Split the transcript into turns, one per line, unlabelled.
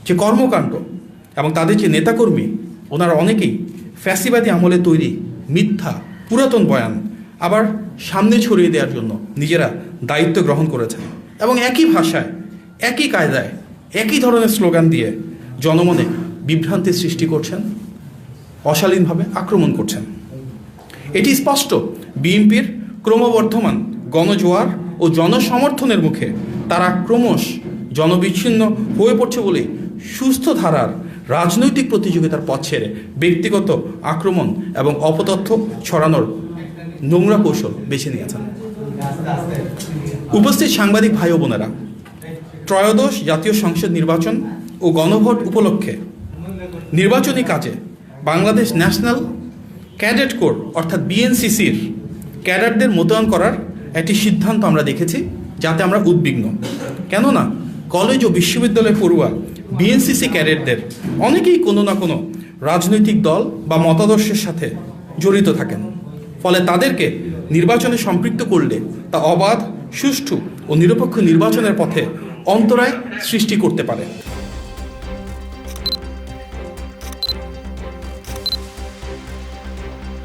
যে কর্মকাণ্ড এবং তাদের যে নেতাকর্মী, ওনারা অনেকেই ফ্যাসিবাদী আমলে তৈরি মিথ্যা পুরাতন বয়ান আবার সামনে ছড়িয়ে দেওয়ার জন্য নিজেরা দায়িত্ব গ্রহণ করেছেন এবং একই ভাষায়, একই কায়দায়, একই ধরনের স্লোগান দিয়ে জনমনে বিভ্রান্তির সৃষ্টি করছেন, অশালীনভাবে আক্রমণ করছেন। এটি স্পষ্ট বিএনপির ক্রমবর্ধমান গণজোয়ার ও জনসমর্থনের মুখে তারা ক্রমশ জনবিচ্ছিন্ন হয়ে পড়ছে বলে সুস্থ ধারার রাজনৈতিক প্রতিযোগিতার পথ ছেড়ে ব্যক্তিগত আক্রমণ এবং অপতথ্য ছড়ানোর নোংরা কৌশল বেছে নিয়েছেন। উপস্থিত সাংবাদিক ভাই ও বোনেরা, ত্রয়োদশ জাতীয় সংসদ নির্বাচন ও গণভোট উপলক্ষে নির্বাচনী কাজে বাংলাদেশ ন্যাশনাল ক্যাডেট কোর অর্থাৎ বিএনসিসির ক্যাডারদের মোতায়েন করার একটি সিদ্ধান্ত আমরা দেখেছি, যাতে আমরা উদ্বিগ্ন। কেননা কলেজ ও বিশ্ববিদ্যালয় পড়ুয়া বিএনসিসি ক্যাডেটদের অনেকেই কোনো না কোনো রাজনৈতিক দল বা মতাদর্শের সাথে জড়িত থাকেন। ফলে তাদেরকে নির্বাচনে সম্পৃক্ত করলে তা অবাধ, সুষ্ঠু ও নিরপেক্ষ নির্বাচনের পথে অন্তরায় সৃষ্টি করতে পারে।